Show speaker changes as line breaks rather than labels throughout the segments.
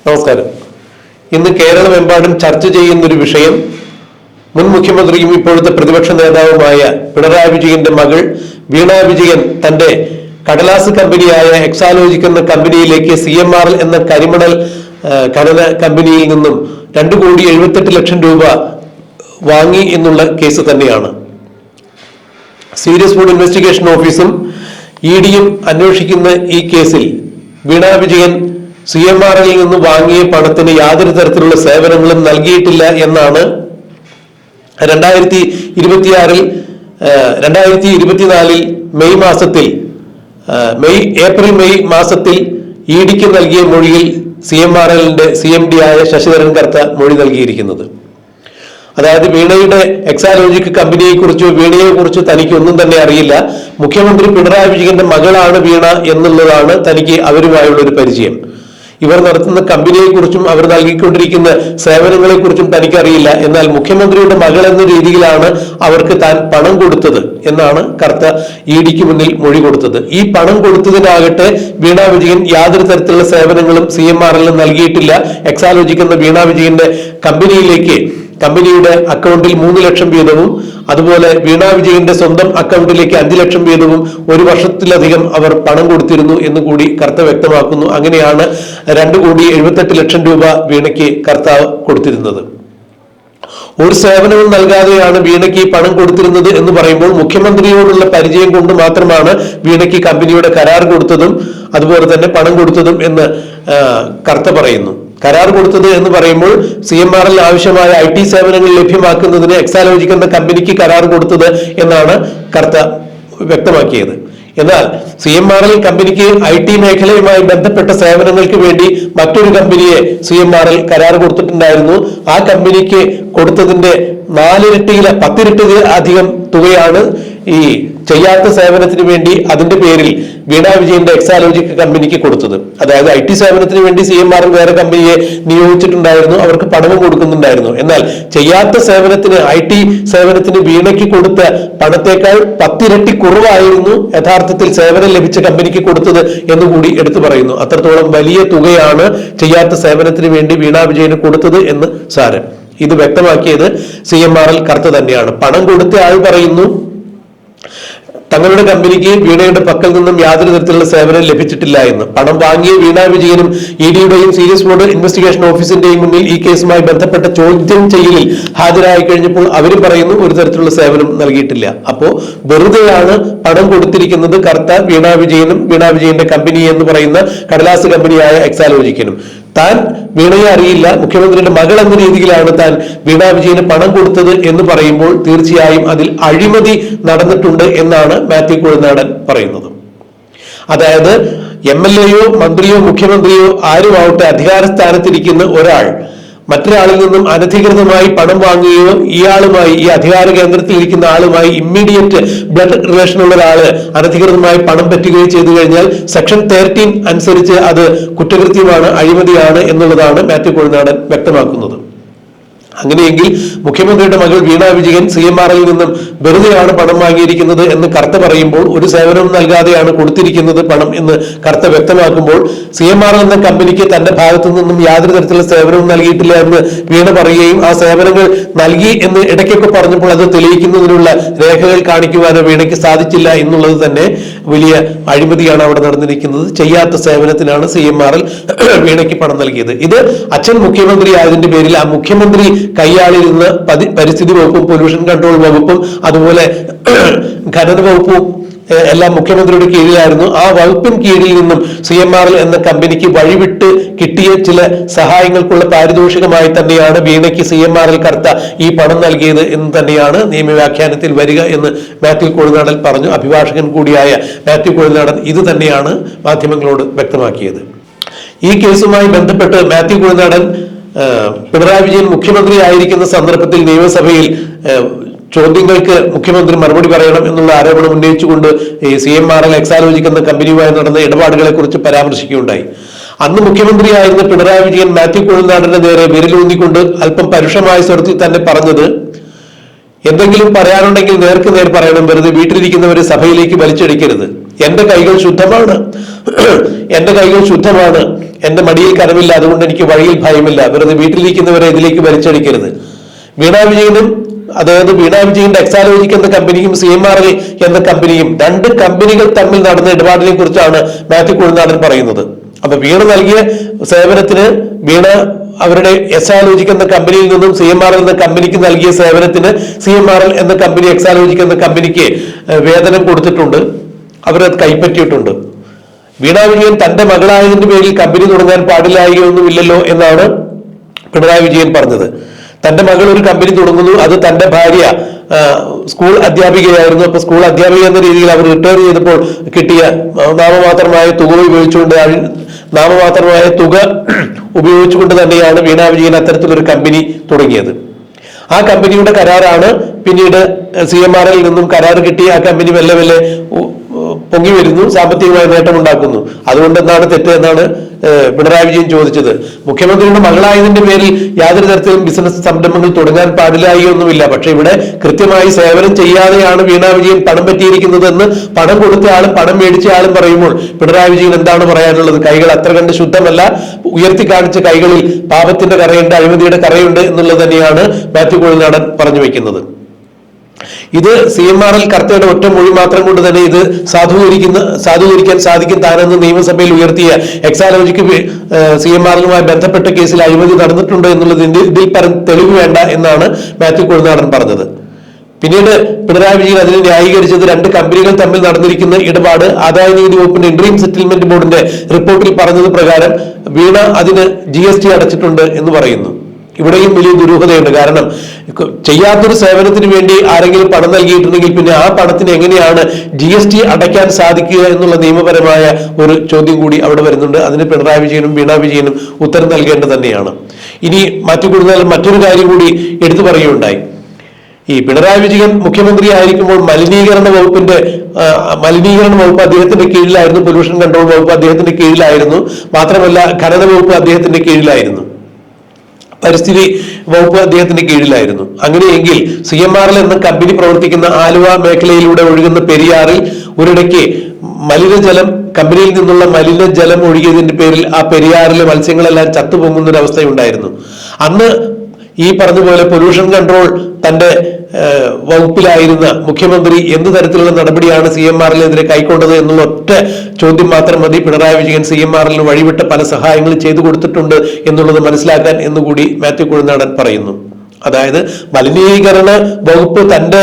നമസ്കാരം. ഇന്ന് കേരളമെമ്പാടും ചർച്ച ചെയ്യുന്നൊരു വിഷയം മുൻ മുഖ്യമന്ത്രിയും ഇപ്പോഴത്തെ പ്രതിപക്ഷ നേതാവുമായ പിണറായി വിജയന്റെ മകൾ വീണ വിജയൻ തന്റെ കടലാസ് കമ്പനിയായ എക്സാലോജിക് എന്ന കമ്പനിയിലേക്ക് CMRL എന്ന കരിമണൽ ഖനന കമ്പനിയിൽ നിന്നും 2,78,00,000 രൂപ വാങ്ങി എന്നുള്ള കേസ് തന്നെയാണ്. സീരിയസ് ഫുഡ് ഇൻവെസ്റ്റിഗേഷൻ ഓഫീസും EDയും അന്വേഷിക്കുന്ന ഈ കേസിൽ വീണ വിജയൻ CMRL നിന്ന് വാങ്ങിയ പണത്തിന് യാതൊരു തരത്തിലുള്ള സേവനങ്ങളും നൽകിയിട്ടില്ല എന്നാണ് 2024 ഏപ്രിൽ മെയ് മാസത്തിൽ EDക്ക് നൽകിയ മൊഴിയിൽ CMRLന്റെ CMD ആയ ശശിധരൻ കർത്ത മൊഴി നൽകിയിരിക്കുന്നത്. അതായത് വീണയുടെ എക്സാലോജിക് കമ്പനിയെ കുറിച്ചോ വീണയെ കുറിച്ചോ തനിക്ക് ഒന്നും തന്നെ അറിയില്ല. മുഖ്യമന്ത്രി പിണറായി വിജയന്റെ മകളാണ് വീണ എന്നുള്ളതാണ് തനിക്ക് അവരുമായുള്ള ഒരു പരിചയം. ഇവർ നടത്തുന്ന കമ്പനിയെ കുറിച്ചും അവർ നൽകിക്കൊണ്ടിരിക്കുന്ന സേവനങ്ങളെ കുറിച്ചും തനിക്കറിയില്ല. എന്നാൽ മുഖ്യമന്ത്രിയുടെ മകൾ എന്ന രീതിയിലാണ് അവർക്ക് താൻ പണം കൊടുത്തത് എന്നാണ് കർത്ത EDക്ക് മുന്നിൽ മൊഴി കൊടുത്തത്. ഈ പണം കൊടുത്തതിനാകട്ടെ വീണ വിജയൻ യാതൊരു തരത്തിലുള്ള സേവനങ്ങളും CMRL നൽകിയിട്ടില്ല. എക്സാലോജിക് എന്ന വീണ വിജയന്റെ കമ്പനിയുടെ അക്കൗണ്ടിൽ 3 ലക്ഷം വീതവും അതുപോലെ വീണ വിജയന്റെ സ്വന്തം അക്കൗണ്ടിലേക്ക് 5 ലക്ഷം വീതവും 1 വർഷത്തിലധികം അവർ പണം കൊടുത്തിരുന്നു എന്ന് കൂടി കർത്ത വ്യക്തമാക്കുന്നു. അങ്ങനെയാണ് 2,78,00,000 രൂപ വീണയ്ക്ക് കർത്താവ് കൊടുത്തിരുന്നത്. ഒരു സേവനവും നൽകാതെയാണ് വീണയ്ക്ക് പണം കൊടുത്തിരുന്നത് എന്ന് പറയുമ്പോൾ മുഖ്യമന്ത്രിയോടുള്ള പരിചയം കൊണ്ട് മാത്രമാണ് വീണയ്ക്ക് കമ്പനിയുടെ കരാർ കൊടുത്തതും അതുപോലെ തന്നെ പണം കൊടുത്തതും എന്ന് കർത്ത പറയുന്നു. കരാർ കൊടുത്തത് എന്ന് പറയുമ്പോൾ CMRL ആവശ്യമായ IT സേവനങ്ങൾ ലഭ്യമാക്കുന്നതിന് എക്സാലോജിക് എന്ന കമ്പനിക്ക് കരാർ കൊടുത്തത് എന്നാണ് കർത്ത വ്യക്തമാക്കിയത്. എന്നാൽ CMRL കമ്പനിക്ക് IT മേഖലയുമായി ബന്ധപ്പെട്ട സേവനങ്ങൾക്ക് വേണ്ടി മറ്റൊരു കമ്പനിയെ CMRL കരാർ കൊടുത്തിട്ടുണ്ടായിരുന്നു. ആ കമ്പനിക്ക് കൊടുത്തതിന്റെ 10 ഇരട്ടി അധികം തുകയാണ് ഈ ചെയ്യാത്ത സേവനത്തിന് വേണ്ടി അതിന്റെ പേരിൽ വീണ വിജയന്റെ എക്സാലോജിക് കമ്പനിക്ക് കൊടുത്തത്. അതായത് IT സേവനത്തിന് വേണ്ടി CMRL വേറെ കമ്പനിയെ നിയോഗിച്ചിട്ടുണ്ടായിരുന്നു, അവർക്ക് പണവും കൊടുക്കുന്നുണ്ടായിരുന്നു. എന്നാൽ ചെയ്യാത്ത സേവനത്തിന് IT സേവനത്തിന് വീണയ്ക്ക് കൊടുത്ത പണത്തേക്കാൾ 10 ഇരട്ടി കുറവായിരുന്നു യഥാർത്ഥത്തിൽ സേവനം ലഭിച്ച കമ്പനിക്ക് കൊടുത്തത് എന്നുകൂടി എടുത്തു പറയുന്നു. അത്രത്തോളം വലിയ തുകയാണ് ചെയ്യാത്ത സേവനത്തിന് വേണ്ടി വീണ വിജയന് കൊടുത്തത് എന്ന് സാരം. ഇത് വ്യക്തമാക്കിയത് CMRL കർത്ത തന്നെയാണ്. പണം കൊടുത്ത ആൾ പറയുന്നു തങ്ങളുടെ കമ്പനിക്ക് വീണയുടെ പക്കൽ നിന്നും യാതൊരു തരത്തിലുള്ള സേവനം ലഭിച്ചിട്ടില്ല എന്ന്. പണം വാങ്ങിയ വീണ വിജയനും EDയുടെയും സീരിയസ് ഫുഡ് ഇൻവെസ്റ്റിഗേഷൻ ഓഫീസിന്റെയും മുന്നിൽ ഈ കേസുമായി ബന്ധപ്പെട്ട ചോദ്യം ചെയ്യലിൽ ഹാജരായി കഴിഞ്ഞപ്പോൾ അവരും പറയുന്നു ഒരു തരത്തിലുള്ള സേവനം നൽകിയിട്ടില്ല. അപ്പോ വെറുതെയാണ് പണം കൊടുത്തിരിക്കുന്നത് കർത്ത വീണ വിജയനും വീണ വിജയന്റെ കമ്പനി എന്ന് പറയുന്ന കടലാസ് കമ്പനിയായ എക്സാലോജിക്കിനും. താൻ വീണയെ അറിയില്ല, മുഖ്യമന്ത്രിയുടെ മകൾ എന്ന രീതിയിലാണ് താൻ വീണ വിജയന് പണം കൊടുത്തത് എന്ന് പറയുമ്പോൾ തീർച്ചയായും അതിൽ അഴിമതി നടന്നിട്ടുണ്ട് എന്നാണ് മാത്യു കുഴൽനാടൻ പറയുന്നത്. അതായത് MLAയോ മന്ത്രിയോ മുഖ്യമന്ത്രിയോ ആരുമാവട്ടെ അധികാര സ്ഥാനത്തിരിക്കുന്ന ഒരാൾ മറ്റൊരാളിൽ നിന്നും അനധികൃതമായി പണം വാങ്ങുകയോ ഇയാളുമായി ഈ അധികാര കേന്ദ്രത്തിൽ ഇരിക്കുന്ന ആളുമായി ഇമ്മീഡിയറ്റ് ബ്ലഡ് റിലേഷൻ ഉള്ള ഒരാള് അനധികൃതമായി പണം പറ്റുകയോ ചെയ്തു കഴിഞ്ഞാൽ സെക്ഷൻ 13 അനുസരിച്ച് അത് കുറ്റകൃത്യമാണ്, അഴിമതിയാണ് എന്നുള്ളതാണ് മാത്യു കുഴൽനാടൻ വ്യക്തമാക്കുന്നത്. അങ്ങനെയെങ്കിൽ മുഖ്യമന്ത്രിയുടെ മകൾ വീണ വിജയൻ CMRL നിന്നും വെറുതെയാണ് പണം വാങ്ങിയിരിക്കുന്നത് എന്ന് കർത്ത പറയുമ്പോൾ, ഒരു സേവനവും നൽകാതെയാണ് കൊടുത്തിരിക്കുന്നത് പണം എന്ന് കർത്ത വ്യക്തമാക്കുമ്പോൾ, CMRL എന്ന കമ്പനിക്ക് തന്റെ ഭാഗത്തു നിന്നും യാതൊരു തരത്തിലുള്ള സേവനവും നൽകിയിട്ടില്ല എന്ന് വീണ പറയുകയും ആ സേവനങ്ങൾ നൽകി എന്ന് ഇടയ്ക്കൊക്കെ പറഞ്ഞപ്പോൾ അത് തെളിയിക്കുന്നതിനുള്ള രേഖകൾ കാണിക്കുവാനോ വീണയ്ക്ക് സാധിച്ചില്ല എന്നുള്ളത് തന്നെ വലിയ അഴിമതിയാണ് അവിടെ നടന്നിരിക്കുന്നത്. ചെയ്യാത്ത സേവനത്തിനാണ് CMRL വീണയ്ക്ക് പണം നൽകിയത്. ഇത് അച്ഛൻ മുഖ്യമന്ത്രി ആയതിന്റെ പേരിൽ ആ മുഖ്യമന്ത്രി കൈയാളിരുന്ന് പരിസ്ഥിതി വകുപ്പും പൊല്യൂഷൻ കൺട്രോൾ വകുപ്പും അതുപോലെ ഖനന വകുപ്പും എല്ലാം മുഖ്യമന്ത്രിയുടെ കീഴിലായിരുന്നു. ആ വകുപ്പിൻ കീഴിൽ നിന്നും CMRL എന്ന കമ്പനിക്ക് വഴിവിട്ട് കിട്ടിയ ചില സഹായങ്ങൾക്കുള്ള പാരിതോഷികമായി തന്നെയാണ് വീണയ്ക്ക് CMRL കർത്ത ഈ പണം നൽകിയത് എന്ന് തന്നെയാണ് നിയമവ്യാഖ്യാനത്തിൽ വരിക എന്ന് മാത്യു കുഴൽനാടൻ പറഞ്ഞു. അഭിഭാഷകൻ കൂടിയായ മാത്യു കുഴൽനാടൻ ഇത് തന്നെയാണ് മാധ്യമങ്ങളോട് വ്യക്തമാക്കിയത്. ഈ കേസുമായി ബന്ധപ്പെട്ട് മാത്യു കുഴൽനാടൻ പിണറായി വിജയൻ മുഖ്യമന്ത്രി ആയിരിക്കുന്ന സന്ദർഭത്തിൽ നിയമസഭയിൽ ചോദ്യങ്ങൾക്ക് മുഖ്യമന്ത്രി മറുപടി പറയണം എന്നുള്ള ആരോപണം ഉന്നയിച്ചുകൊണ്ട് ഈ CMRL എക്സാലോജിക് എന്ന കമ്പനിയുമായി നടന്ന ഇടപാടുകളെ കുറിച്ച് പരാമർശിക്കുകയുണ്ടായി. അന്ന് മുഖ്യമന്ത്രിയായിരുന്ന പിണറായി വിജയൻ മാത്യു കുഴൽനാടന്റെ നേരെ വിരലൂന്നിക്കൊണ്ട് അല്പം പരുഷമായ സ്വരത്തിൽ തന്നെ പറഞ്ഞത്, എന്തെങ്കിലും പറയാനുണ്ടെങ്കിൽ നേർക്ക് നേർ പറയണം, വെറുതെ വീട്ടിലിരിക്കുന്നവരെ സഭയിലേക്ക് വലിച്ചെടുക്കരുത്. എന്റെ കൈകൾ ശുദ്ധമാണ്, എന്റെ മടിയിൽ കനമില്ല, അതുകൊണ്ട് എനിക്ക് വഴിയിൽ ഭയമില്ല, വെറുതെ വീട്ടിലിരിക്കുന്നവരെ ഇതിലേക്ക് വലിച്ചടിക്കരുത്. വീണാ വിജയനും, അതായത് വീണാ വിജയന്റെ എക്സാലോജിക് എന്ന കമ്പനിയും CMRL എന്ന കമ്പനിയും, രണ്ട് കമ്പനികൾ തമ്മിൽ നടന്ന ഇടപാടിനെ കുറിച്ചാണ് മാത്യു കുഴൽനാടൻ പറയുന്നത്. അപ്പൊ വീണ നൽകിയ സേവനത്തിന്, വീണ അവരുടെ എക്സാലോജിക് എന്ന കമ്പനിയിൽ നിന്നും CMRL എന്ന കമ്പനിക്ക് നൽകിയ സേവനത്തിന് CMRL എന്ന കമ്പനി എക്സാലോജിക് എന്ന കമ്പനിക്ക് വേതനം കൊടുത്തിട്ടുണ്ട്, അവരത് കൈപ്പറ്റിയിട്ടുണ്ട്. വീണാ വിജയൻ തന്റെ മകളായതിന്റെ പേരിൽ കമ്പനി തുടങ്ങാൻ പാടില്ലായൊന്നുമില്ലല്ലോ എന്നാണ് പിണറായി വിജയൻ പറഞ്ഞത്. തന്റെ മകൾ ഒരു കമ്പനി തുടങ്ങുന്നു, അത് തന്റെ ഭാര്യ സ്കൂൾ അധ്യാപികയായിരുന്നു. അപ്പൊ സ്കൂൾ അധ്യാപിക എന്ന രീതിയിൽ അവർ റിട്ടയർ ചെയ്തപ്പോൾ കിട്ടിയ നാമമാത്രമായ തുക ഉപയോഗിച്ചുകൊണ്ട് തന്നെയാണ് വീണാ വിജയൻ അത്തരത്തിലൊരു കമ്പനി തുടങ്ങിയത്. ആ കമ്പനിയുടെ കരാറാണ് പിന്നീട് CMRL നിന്നും കരാർ കിട്ടി ആ കമ്പനി മെല്ലെ മെല്ലെ പൊങ്ങി വരുന്നു, സാമ്പത്തികമായ നേട്ടമുണ്ടാക്കുന്നു. അതുകൊണ്ട് എന്താണ് തെറ്റ് എന്നാണ് പിണറായി വിജയൻ ചോദിച്ചത്. മുഖ്യമന്ത്രിയുടെ മകളായതിന്റെ പേരിൽ യാതൊരു തരത്തിലും ബിസിനസ് സംരംഭങ്ങൾ തുടങ്ങാൻ പാടില്ലായൊന്നുമില്ല. പക്ഷെ ഇവിടെ കൃത്യമായി സേവനം ചെയ്യാതെയാണ് വീണാ വിജയൻ പണം പറ്റിയിരിക്കുന്നത് എന്ന് പണം കൊടുത്ത ആളും പണം മേടിച്ച ആളും പറയുമ്പോൾ പിണറായി വിജയൻ എന്താണ് പറയാനുള്ളത്? കൈകൾ അത്ര കണ്ട് ശുദ്ധമല്ല, ഉയർത്തി കാണിച്ച കൈകളിൽ പാപത്തിന്റെ കറയുണ്ട്, അഴിമതിയുടെ കറയുണ്ട് എന്നുള്ളത് തന്നെയാണ് മാത്യു കുഴൽനാടൻ പറഞ്ഞു വെക്കുന്നത്. ഇത് CMRL കർത്തയുടെ ഒറ്റ മൊഴി മാത്രം കൊണ്ട് തന്നെ ഇത് സാധൂകരിക്കാൻ സാധിക്കും താനെന്ന് നിയമസഭയിൽ ഉയർത്തിയ എക്സാലോജിക്ക് CMRLുമായി ബന്ധപ്പെട്ട കേസിൽ അഴിമതി നടന്നിട്ടുണ്ട് എന്നുള്ളത് ഇതിൽ തെളിവ് വേണ്ട എന്നാണ് മാത്യു കുഴൽനാടൻ പറഞ്ഞത്. പിന്നീട് പിണറായി വിജയൻ അതിനെ ന്യായീകരിച്ചത് രണ്ട് കമ്പനികൾ തമ്മിൽ നടന്നിരിക്കുന്ന ഇടപാട് ആദായനികുതി വകുപ്പിന്റെ ഇന്ററീം സെറ്റിൽമെന്റ് ബോർഡിന്റെ റിപ്പോർട്ടിൽ പറഞ്ഞത് പ്രകാരം വീണ അതിന് GST അടച്ചിട്ടുണ്ട് എന്ന് പറയുന്നു. ഇവിടെയും വലിയ ദുരൂഹതയുണ്ട്. കാരണം ചെയ്യാത്തൊരു സേവനത്തിന് വേണ്ടി ആരെങ്കിലും പണം നൽകിയിട്ടുണ്ടെങ്കിൽ പിന്നെ ആ പണത്തിന് എങ്ങനെയാണ് GST അടയ്ക്കാൻ സാധിക്കുക എന്നുള്ള നിയമപരമായ ഒരു ചോദ്യം കൂടി അവിടെ വരുന്നുണ്ട്. അതിന് പിണറായി വിജയനും വീണാ വിജയനും ഉത്തരം നൽകേണ്ടത് തന്നെയാണ്. ഇനി മറ്റൊരു കാര്യം കൂടി എടുത്തു പറയുകയുണ്ടായി. ഈ പിണറായി വിജയൻ മുഖ്യമന്ത്രി ആയിരിക്കുമ്പോൾ മലിനീകരണ വകുപ്പ് അദ്ദേഹത്തിന്റെ കീഴിലായിരുന്നു, പൊല്യൂഷൻ കൺട്രോൾ വകുപ്പ് അദ്ദേഹത്തിന്റെ കീഴിലായിരുന്നു, മാത്രമല്ല ഖനന വകുപ്പ് അദ്ദേഹത്തിന്റെ കീഴിലായിരുന്നു, പരിസ്ഥിതി വകുപ്പ് അദ്ദേഹത്തിന്റെ കീഴിലായിരുന്നു. അങ്ങനെയെങ്കിൽ CMRL എന്ന കമ്പനി പ്രവർത്തിക്കുന്ന ആലുവ മേഖലയിലൂടെ ഒഴുകുന്ന പെരിയാറിൽ ഒരിടയ്ക്ക് മലിനജലം, കമ്പനിയിൽ നിന്നുള്ള മലിനജലം ഒഴുകിയതിന്റെ പേരിൽ ആ പെരിയാറിലെ മത്സ്യങ്ങളെല്ലാം ചത്തുപൊങ്ങുന്ന ഒരു അവസ്ഥയുണ്ടായിരുന്നു. അന്ന് ഈ പറഞ്ഞതുപോലെ പൊല്യൂഷൻ കൺട്രോൾ തന്റെ വകുപ്പിലായിരുന്ന മുഖ്യമന്ത്രി എന്ത് തരത്തിലുള്ള നടപടിയാണ് CMRLനെതിരെ കൈക്കൊണ്ടത് എന്നുള്ള ഒറ്റ ചോദ്യം മാത്രം മതി പിണറായി വിജയൻ CMRLന് വഴിവിട്ട പല സഹായങ്ങളും ചെയ്തു കൊടുത്തിട്ടുണ്ട് എന്നുള്ളത് മനസ്സിലാക്കാൻ എന്നുകൂടി മാത്യു കുഴൽനാടൻ പറയുന്നു. അതായത് മലിനീകരണ വകുപ്പ് തന്റെ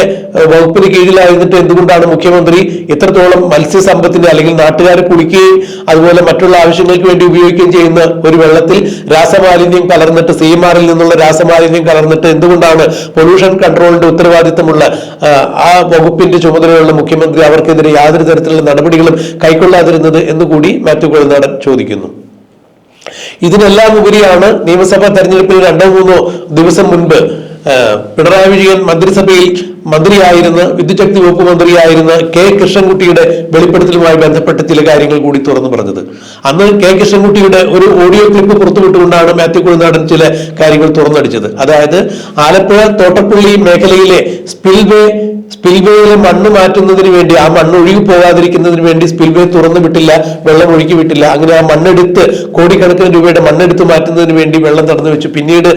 വകുപ്പിന് കീഴിലായിരുന്നിട്ട് എന്തുകൊണ്ടാണ് മുഖ്യമന്ത്രി ഇത്രത്തോളം മത്സ്യസമ്പത്തിന്റെ അല്ലെങ്കിൽ നാട്ടുകാരെ കുടിക്കുകയും അതുപോലെ മറ്റുള്ള ആവശ്യങ്ങൾക്ക് വേണ്ടി ഉപയോഗിക്കുകയും ചെയ്യുന്ന ഒരു വെള്ളത്തിൽ രാസമാലിന്യം കലർന്നിട്ട്, CMRL നിന്നുള്ള രാസമാലിന്യം കലർന്നിട്ട് എന്തുകൊണ്ടാണ് പൊല്യൂഷൻ കൺട്രോളിന്റെ ഉത്തരവാദിത്തമുള്ള ആ വകുപ്പിന്റെ ചുമതലയുള്ള മുഖ്യമന്ത്രി അവർക്കെതിരെ യാതൊരു തരത്തിലുള്ള നടപടികളും കൈക്കൊള്ളാതിരുന്നത് എന്നുകൂടി മാത്യു കുഴൽനാടൻ ചോദിക്കുന്നു. ഇതിനെല്ലാം ഉപരിയാണ് നിയമസഭാ തെരഞ്ഞെടുപ്പിൽ 2-3 ദിവസം മുൻപ് പിണറായി വിജയൻ മന്ത്രിസഭയിൽ മന്ത്രിയായിരുന്ന, വിദ്യുച്ഛക്തി വകുപ്പ് മന്ത്രിയായിരുന്ന K. കൃഷ്ണൻകുട്ടിയുടെ വെളിപ്പെടുത്തലുമായി ബന്ധപ്പെട്ട ചില കാര്യങ്ങൾ കൂടി തുറന്നു പറഞ്ഞത്. അന്ന് K. കൃഷ്ണൻകുട്ടിയുടെ ഒരു ഓഡിയോ ക്ലിപ്പ് പുറത്തുവിട്ടുകൊണ്ടാണ് മാത്യു കുഴൽനാടൻ ചില കാര്യങ്ങൾ തുറന്നടിച്ചത്. അതായത് ആലപ്പുഴ തോട്ടപ്പള്ളി മേഖലയിലെ സ്പിൽവേയിലെ മണ്ണ് മാറ്റുന്നതിന് വേണ്ടി, ആ മണ്ണ് ഒഴുകി പോകാതിരിക്കുന്നതിന് വേണ്ടി സ്പിൽവേ തുറന്നു വിട്ടില്ല, വെള്ളം ഒഴുക്കി വിട്ടില്ല. അങ്ങനെ ആ മണ്ണെടുത്ത്, കോടിക്കണക്കിന് രൂപയുടെ മണ്ണെടുത്ത് മാറ്റുന്നതിന് വേണ്ടി വെള്ളം തടഞ്ഞു വെച്ചു. പിന്നീട്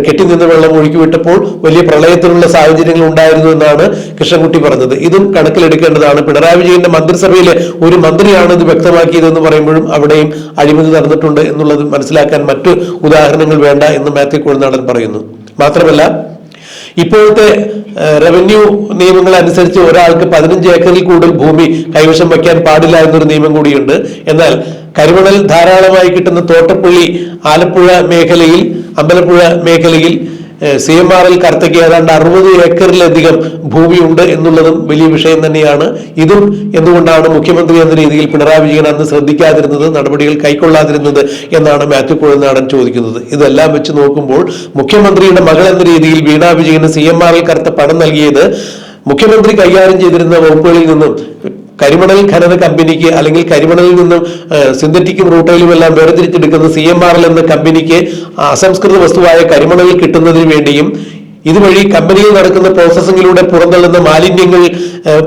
കെട്ടി നിന്ന് വെള്ളം ഒഴുക്കി വിട്ടപ്പോൾ വലിയ പ്രളയത്തിലുള്ള സാഹചര്യങ്ങൾ ഉണ്ടായിരുന്നു എന്നാണ് കൃഷ്ണൻകുട്ടി പറഞ്ഞത്. ഇതും കണക്കിലെടുക്കേണ്ടതാണ്. പിണറായി വിജയന്റെ മന്ത്രിസഭയിലെ ഒരു മന്ത്രിയാണ് ഇത് വ്യക്തമാക്കിയതെന്ന് പറയുമ്പോഴും അവിടെയും അഴിമതി നടന്നിട്ടുണ്ട് എന്നുള്ളത് മനസ്സിലാക്കാൻ മറ്റു ഉദാഹരണങ്ങൾ വേണ്ട എന്ന് മാത്യു കുഴൽനാടൻ പറയുന്നു. മാത്രമല്ല, ഇപ്പോഴത്തെ റവന്യൂ നിയമങ്ങൾ അനുസരിച്ച് ഒരാൾക്ക് 15 ഏക്കറിൽ കൂടുതൽ ഭൂമി കൈവശം വയ്ക്കാൻ പാടില്ല എന്നൊരു നിയമം കൂടിയുണ്ട്. എന്നാൽ കരിമണൽ ധാരാളമായി കിട്ടുന്ന തോട്ടപ്പള്ളി, ആലപ്പുഴ മേഖലയിൽ, അമ്പലപ്പുഴ മേഖലയിൽ CMRL കർത്തയ്ക്ക് ഏതാണ്ട് 60 ഏക്കറിലധികം ഭൂമിയുണ്ട് എന്നുള്ളതും വലിയ വിഷയം തന്നെയാണ്. ഇതും എന്തുകൊണ്ടാണ് മുഖ്യമന്ത്രി എന്ന രീതിയിൽ പിണറായി വിജയൻ അന്ന് ശ്രദ്ധിക്കാതിരുന്നത്, നടപടികൾ കൈക്കൊള്ളാതിരുന്നത് എന്നാണ് മാത്യു കുഴൽനാടൻ ചോദിക്കുന്നത്. ഇതെല്ലാം വെച്ച് നോക്കുമ്പോൾ മുഖ്യമന്ത്രിയുടെ മകൾ എന്ന രീതിയിൽ വീണാ വിജയന് CMRL കർത്ത പണം നൽകിയത് മുഖ്യമന്ത്രി കൈകാര്യം ചെയ്തിരുന്ന വകുപ്പുകളിൽ നിന്നും കരിമണൽ ഖനന കമ്പനിക്ക്, അല്ലെങ്കിൽ കരിമണലിൽ നിന്നും സിന്തറ്റിക്കും റൂട്ടയിലും എല്ലാം വേർതിരിച്ചെടുക്കുന്ന CMRL എന്ന കമ്പനിക്ക് അസംസ്കൃത വസ്തുവായ കരിമണൽ കിട്ടുന്നതിന് വേണ്ടിയും ഇതുവഴി കമ്പനിയിൽ നടക്കുന്ന പ്രോസസ്സിംഗിലൂടെ പുറന്തള്ളുന്ന മാലിന്യങ്ങൾ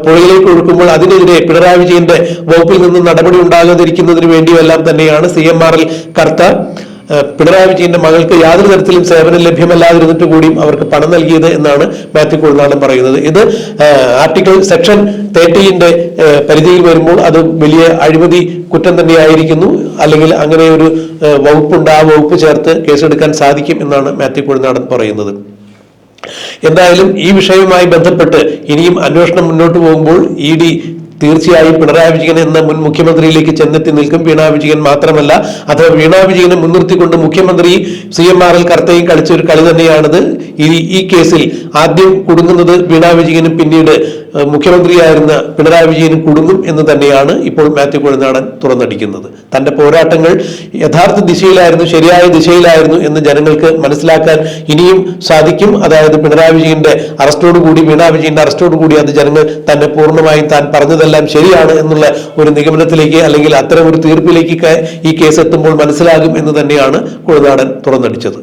പുഴയിലേക്ക് ഒഴുക്കുമ്പോൾ അതിനെതിരെ പിണറായി വിജയന്റെ വകുപ്പിൽ നിന്ന് നടപടി ഉണ്ടാകാതിരിക്കുന്നതിന് വേണ്ടിയെല്ലാം തന്നെയാണ് CMRL കർത്ത പിണറായി വിജയന്റെ മകൾക്ക് യാതൊരു തരത്തിലും സേവനം ലഭ്യമല്ലാതിരുന്നിട്ട് കൂടിയും അവർക്ക് പണം നൽകിയത് എന്നാണ് മാത്യു കുഴൽനാടൻ പറയുന്നത്. ഇത് ആർട്ടിക്കിൾ സെക്ഷൻ 30 പരിധിയിൽ വരുമ്പോൾ അത് വലിയ അഴിമതി കുറ്റം തന്നെയായിരിക്കുന്നു. അല്ലെങ്കിൽ അങ്ങനെ ഒരു വകുപ്പുണ്ട്, ആ വകുപ്പ് ചേർത്ത് കേസെടുക്കാൻ സാധിക്കും എന്നാണ് മാത്യു കുഴൽനാടൻ പറയുന്നത്. എന്തായാലും ഈ വിഷയവുമായി ബന്ധപ്പെട്ട് ഇനിയും അന്വേഷണം മുന്നോട്ട് പോകുമ്പോൾ ED തീർച്ചയായും പിണറായി വിജയൻ എന്ന മുൻ മുഖ്യമന്ത്രിയിലേക്ക് ചെന്നെത്തി നിൽക്കും. വീണാ വിജയൻ മാത്രമല്ല, അഥവാ വീണാ വിജയനെ മുൻനിർത്തിക്കൊണ്ട് മുഖ്യമന്ത്രി CMRL കർത്തയും കളിച്ച ഒരു കളി തന്നെയാണിത്. ഈ കേസിൽ ആദ്യം കുടുങ്ങുന്നത് വീണാ വിജയനും പിന്നീട് മുഖ്യമന്ത്രിയായിരുന്ന പിണറായി വിജയനും കുടുങ്ങും എന്ന് തന്നെയാണ് ഇപ്പോൾ മാത്യു കുഴൽനാടൻ തുറന്നടിക്കുന്നത്. തന്റെ പോരാട്ടങ്ങൾ യഥാർത്ഥ ദിശയിലായിരുന്നു, ശരിയായ ദിശയിലായിരുന്നു എന്ന് ജനങ്ങൾക്ക് മനസ്സിലാക്കാൻ ഇനിയും സാധിക്കും. അതായത് പിണറായി വിജയന്റെ അറസ്റ്റോടുകൂടി, വീണാ വിജയന്റെ അറസ്റ്റോടുകൂടി അത് ജനങ്ങൾ തന്നെ പൂർണ്ണമായും താൻ പറഞ്ഞതെല്ലാം ശരിയാണ് എന്നുള്ള ഒരു നിഗമനത്തിലേക്ക് അല്ലെങ്കിൽ അത്തരം ഒരു തീർപ്പിലേക്ക് ഈ കേസ് എത്തുമ്പോൾ മനസ്സിലാകും എന്ന് തന്നെയാണ് കുഴൽനാടൻ തുറന്നടിച്ചത്.